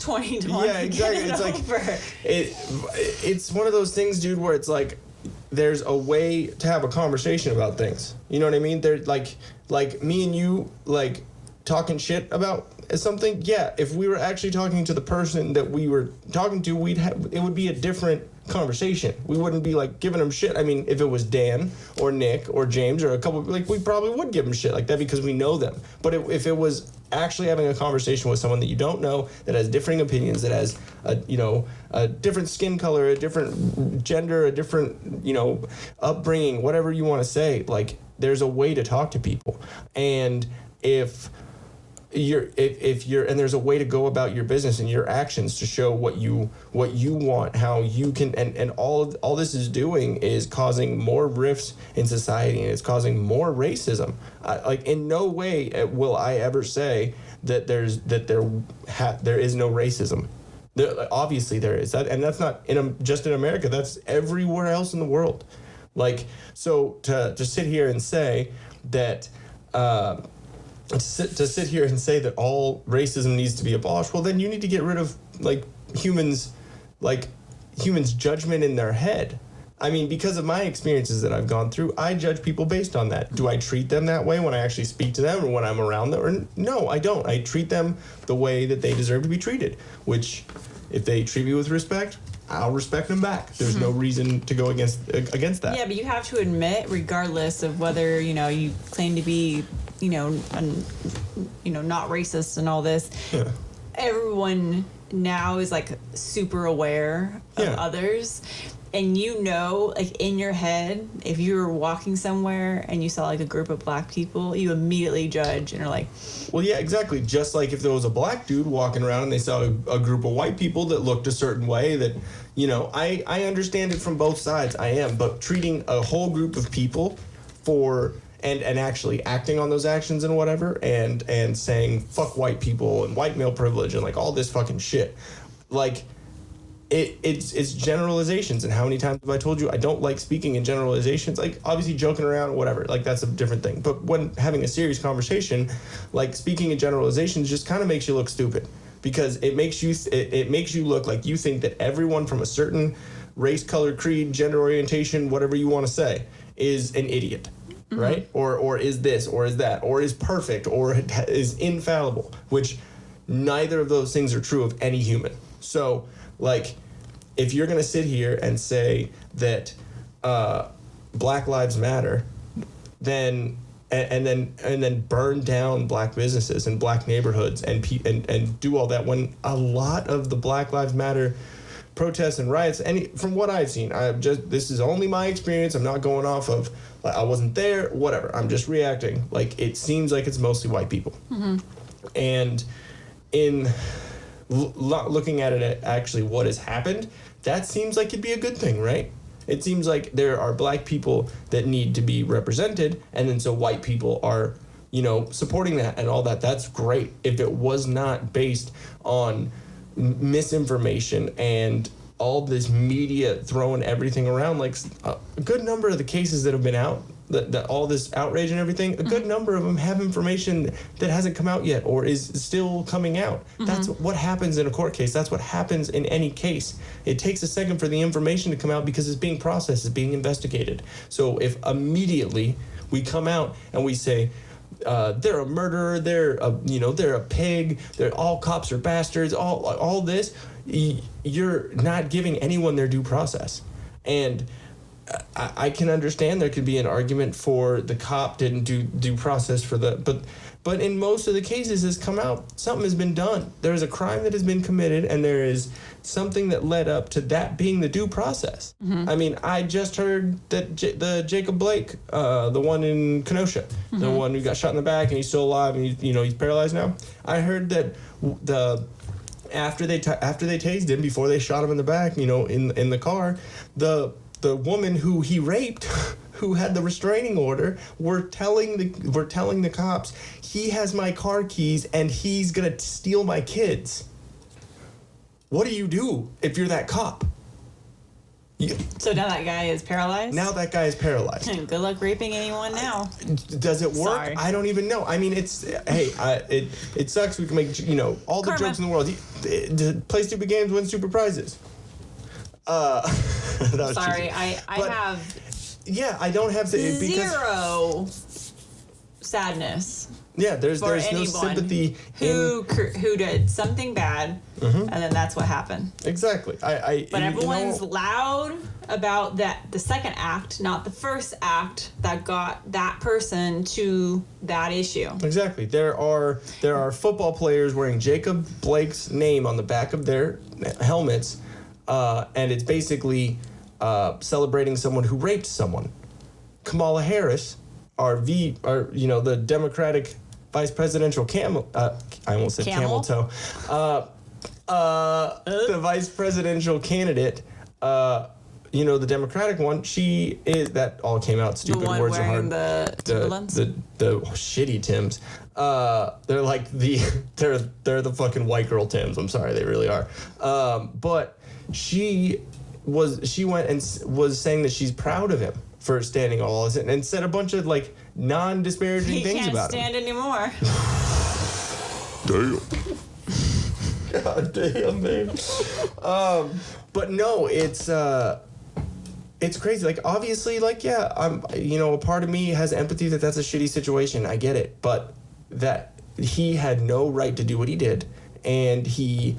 2020. Yeah, exactly. It's like it's one of those things, dude, where it's like there's a way to have a conversation about things. You know what I mean? They're like me and you like talking shit about something. Yeah, if we were actually talking to the person that we were talking to, it would be a different conversation. We wouldn't be like giving them shit. I mean, if it was Dan or Nick or James or a couple, like we probably would give them shit like that because we know them. But if it was actually having a conversation with someone that you don't know, that has differing opinions, that has a different skin color, a different gender, a different upbringing, whatever you want to say, like there's a way to talk to people. And if you're and there's a way to go about your business and your actions to show what you want, how you can, and all this is doing is causing more rifts in society, and it's causing more racism. Like in no way will I ever say that there is no racism. Obviously there is, and that's not just in America. That's everywhere else in the world. Like, so to sit here and say that. To sit here and say that all racism needs to be abolished, well, then you need to get rid of humans' judgment in their head. I mean, because of my experiences that I've gone through, I judge people based on that. Do I treat them that way when I actually speak to them or when I'm around them? Or no, I don't. I treat them the way that they deserve to be treated, which if they treat me with respect, I'll respect them back. There's no reason to go against that. Yeah, but you have to admit, regardless of whether, you claim to be not racist and all this. Yeah. Everyone now is like super aware of others, and like in your head, if you were walking somewhere and you saw like a group of black people, you immediately judge and are like, well, yeah, exactly. Just like if there was a black dude walking around and they saw a group of white people that looked a certain way, that I understand it from both sides. But treating a whole group of people and actually acting on those actions and whatever, and saying fuck white people and white male privilege and like all this fucking shit, like it's generalizations. And how many times have I told you I don't like speaking in generalizations? Like obviously joking around, whatever, like that's a different thing. But when having a serious conversation, like speaking in generalizations just kind of makes you look stupid, because it makes you look like you think that everyone from a certain race, color, creed, gender orientation, whatever you want to say, is an idiot. Mm-hmm. Right? Or is this, or is that, or is perfect, or is infallible, which neither of those things are true of any human. So, like, if you're going to sit here and say that Black Lives Matter, then and then burn down black businesses and black neighborhoods and do all that, when a lot of the Black Lives Matter protests and riots, and from what I've seen, this is only my experience. I'm not going off of, I wasn't there, whatever. I'm just reacting. Like, it seems like it's mostly white people. Mm-hmm. And in looking at it, actually what has happened, that seems like it'd be a good thing, right? It seems like there are black people that need to be represented, and then so white people are, supporting that and all that. That's great. If it was not based on misinformation and all this media throwing everything around, like a good number of the cases that have been out, that all this outrage and everything, a good number of them have information that hasn't come out yet or is still coming out. Mm-hmm. That's what happens in a court case. That's what happens in any case. It takes a second for the information to come out because it's being processed, it's being investigated. So if immediately we come out and we say, they're a murderer, they're a pig, all cops are bastards, all this, you're not giving anyone their due process. And I can understand there could be an argument for the cop didn't do due process for but in most of the cases has come out, something has been done. There's a crime that has been committed, and there is something that led up to that being the due process. Mm-hmm. I mean, I just heard that the Jacob Blake, the one in Kenosha, mm-hmm. the one who got shot in the back and he's still alive and he's paralyzed now. I heard that after they tased him, before they shot him in the back, in the car, the woman who he raped, who had the restraining order, were telling the cops, he has my car keys and he's gonna steal my kids. What do you do if you're that cop? So now that guy is paralyzed? Now that guy is paralyzed. Good luck raping anyone now. Does it work? Sorry. I don't even know. I mean, it sucks. We can make, all the Karma. jokes in the world. Play stupid games, win stupid prizes. That was Sorry, cheesy. I have Yeah, I don't have to. Because, zero sadness yeah, there's for no anyone sympathy who did something bad, and then that's what happened. Exactly. But everyone's loud about the second act, not the first act that got that person to that issue. Exactly. There are football players wearing Jacob Blake's name on the back of their helmets, and it's basically celebrating someone who raped someone. Kamala Harris, the Democratic vice presidential I almost said camel toe. The vice presidential candidate, the Democratic one, she is, that all came out stupid, The one words are wearing hard. the Timberlands? The shitty Tims. They're like they're the fucking white girl Tims. I'm sorry, they really are. But she went and was saying that she's proud of him for standing all this and said a bunch of like non-disparaging things about him. He can't stand anymore. Damn. God damn, man. But no, it's crazy. Like, obviously, like, yeah, a part of me has empathy that that's a shitty situation. I get it. But that he had no right to do what he did. And he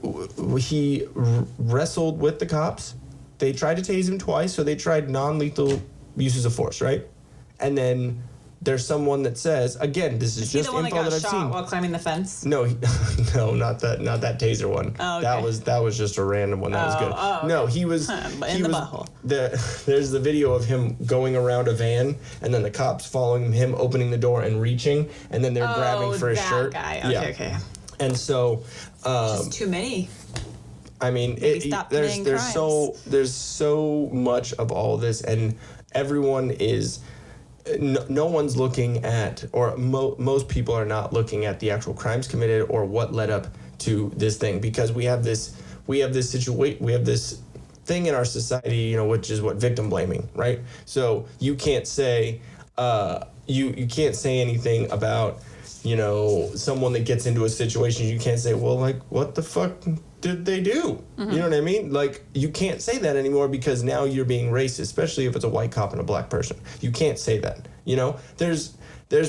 wrestled with the cops. They tried to tase him twice, so they tried non-lethal uses of force, right? And then there's someone that says, again, this is just the one info that that got I've shot seen. while climbing the fence? No, no, not that taser one. Oh, okay. That was just a random one. That was good. Okay. No, he was In the butthole. There's the video of him going around a van, and then the cops following him, opening the door and reaching, and then they're grabbing for his shirt. Guy. Okay, okay. And so, Just too many. I mean, there's so much of all this, and everyone is. No one's looking at, or most people are not looking at the actual crimes committed or what led up to this thing, because we have this thing in our society, which is what victim blaming, right? So you can't say you can't say anything about someone that gets into a situation. You can't say, well, like, what the fuck did they do? Mm-hmm. You know what I mean? Like, you can't say that anymore because now you're being racist, especially if it's a white cop and a black person. You can't say that. There's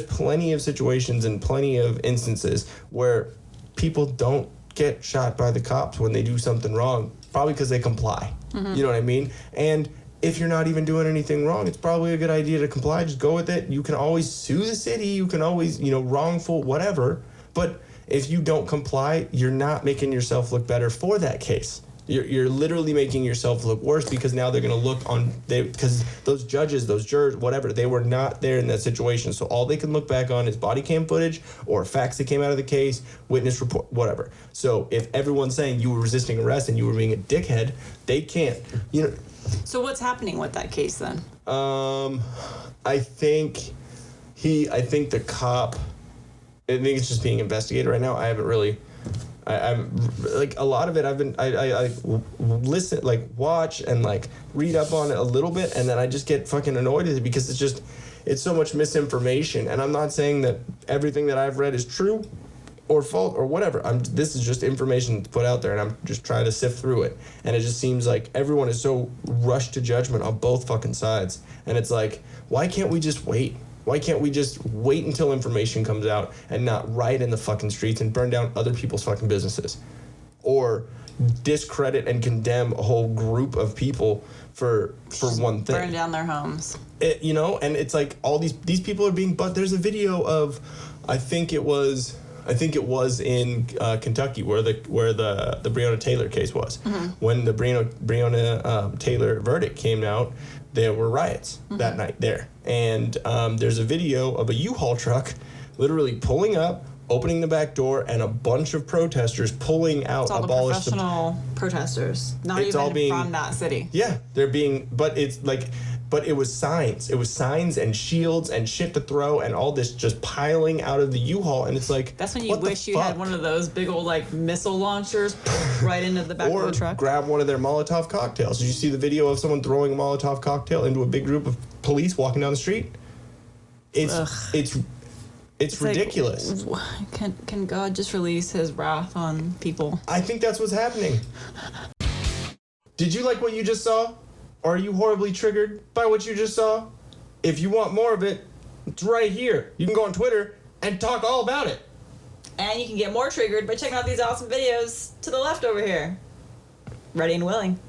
plenty of situations and plenty of instances where people don't get shot by the cops when they do something wrong, probably because they comply. Mm-hmm. You know what I mean? And if you're not even doing anything wrong, it's probably a good idea to comply. Just go with it. You can always sue the city. You can always, wrongful, whatever. But if you don't comply, you're not making yourself look better for that case. You're literally making yourself look worse, because now they're going to look because those judges, those jurors, whatever, they were not there in that situation. So all they can look back on is body cam footage or facts that came out of the case, witness report, whatever. So if everyone's saying you were resisting arrest and you were being a dickhead, they can't, So what's happening with that case then? I think the cop, I think it's just being investigated right now. I haven't really, I'm like, a lot of it I listen, like, watch and like read up on it a little bit, and then I just get fucking annoyed with it because it's so much misinformation. And I'm not saying that everything that I've read is true or false or whatever. This is just information put out there, and I'm just trying to sift through it. And it just seems like everyone is so rushed to judgment on both fucking sides. And it's like, why can't we just wait? Why can't we just wait until information comes out and not riot in the fucking streets and burn down other people's fucking businesses? Or discredit and condemn a whole group of people for one thing. Burn down their homes. And it's like all these people are being, but there's a video of, I think it was in Kentucky where the Breonna Taylor case was. Mm-hmm. When the Breonna Taylor verdict came out, there were riots that night there. And there's a video of a U-Haul truck literally pulling up, opening the back door, and a bunch of protesters pulling out it's all abolished. The professional protesters, not it's even all being, from that city. Yeah, but it's like but it was signs. It was signs and shields and shit to throw and all this just piling out of the U-Haul. And it's like, That's when you what the wish you had fuck? one of those big old like missile launchers right into the back of the truck. Or grab one of their Molotov cocktails. Did you see the video of someone throwing a Molotov cocktail into a big group of police walking down the street? It's ridiculous. Like, can God just release his wrath on people? I think that's what's happening. Did you like what you just saw? Or are you horribly triggered by what you just saw? If you want more of it, it's right here. You can go on Twitter and talk all about it. And you can get more triggered by checking out these awesome videos to the left over here. Ready and willing.